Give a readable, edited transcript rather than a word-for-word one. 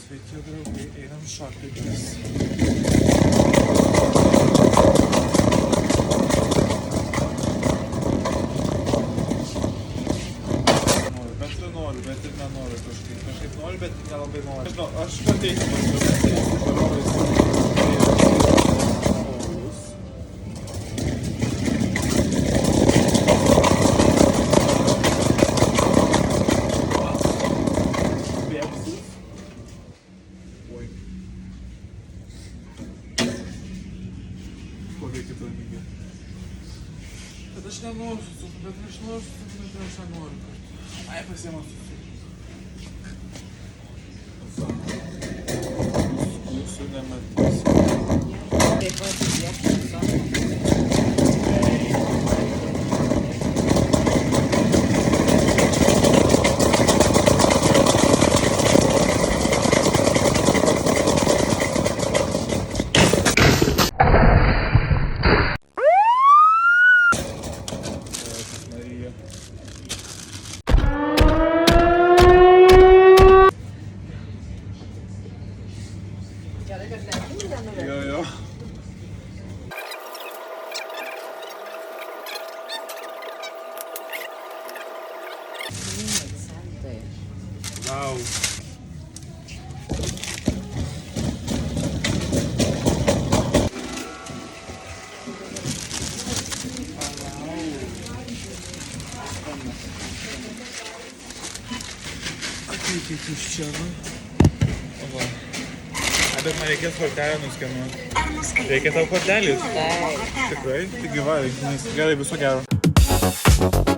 Sveiki, draugai, einam šoktis. Noriu, bet ir nenoriu kažkaip. Kažkaip noriu, bet nelabai noriu. Žinau, aš pateikiu Bet aš nenoriu susukti, bet aš nenoriu. Ai, pasiėmą susukti. Jūsų nematys. Taip pat įdėkti savo. Jo. Wow. Ateikit iš čia, va. Bet man reikės kortelę nuskenuoti. Reikia tau kortelės? Taip. Tikrai? Taigi va, gerai, viso gero.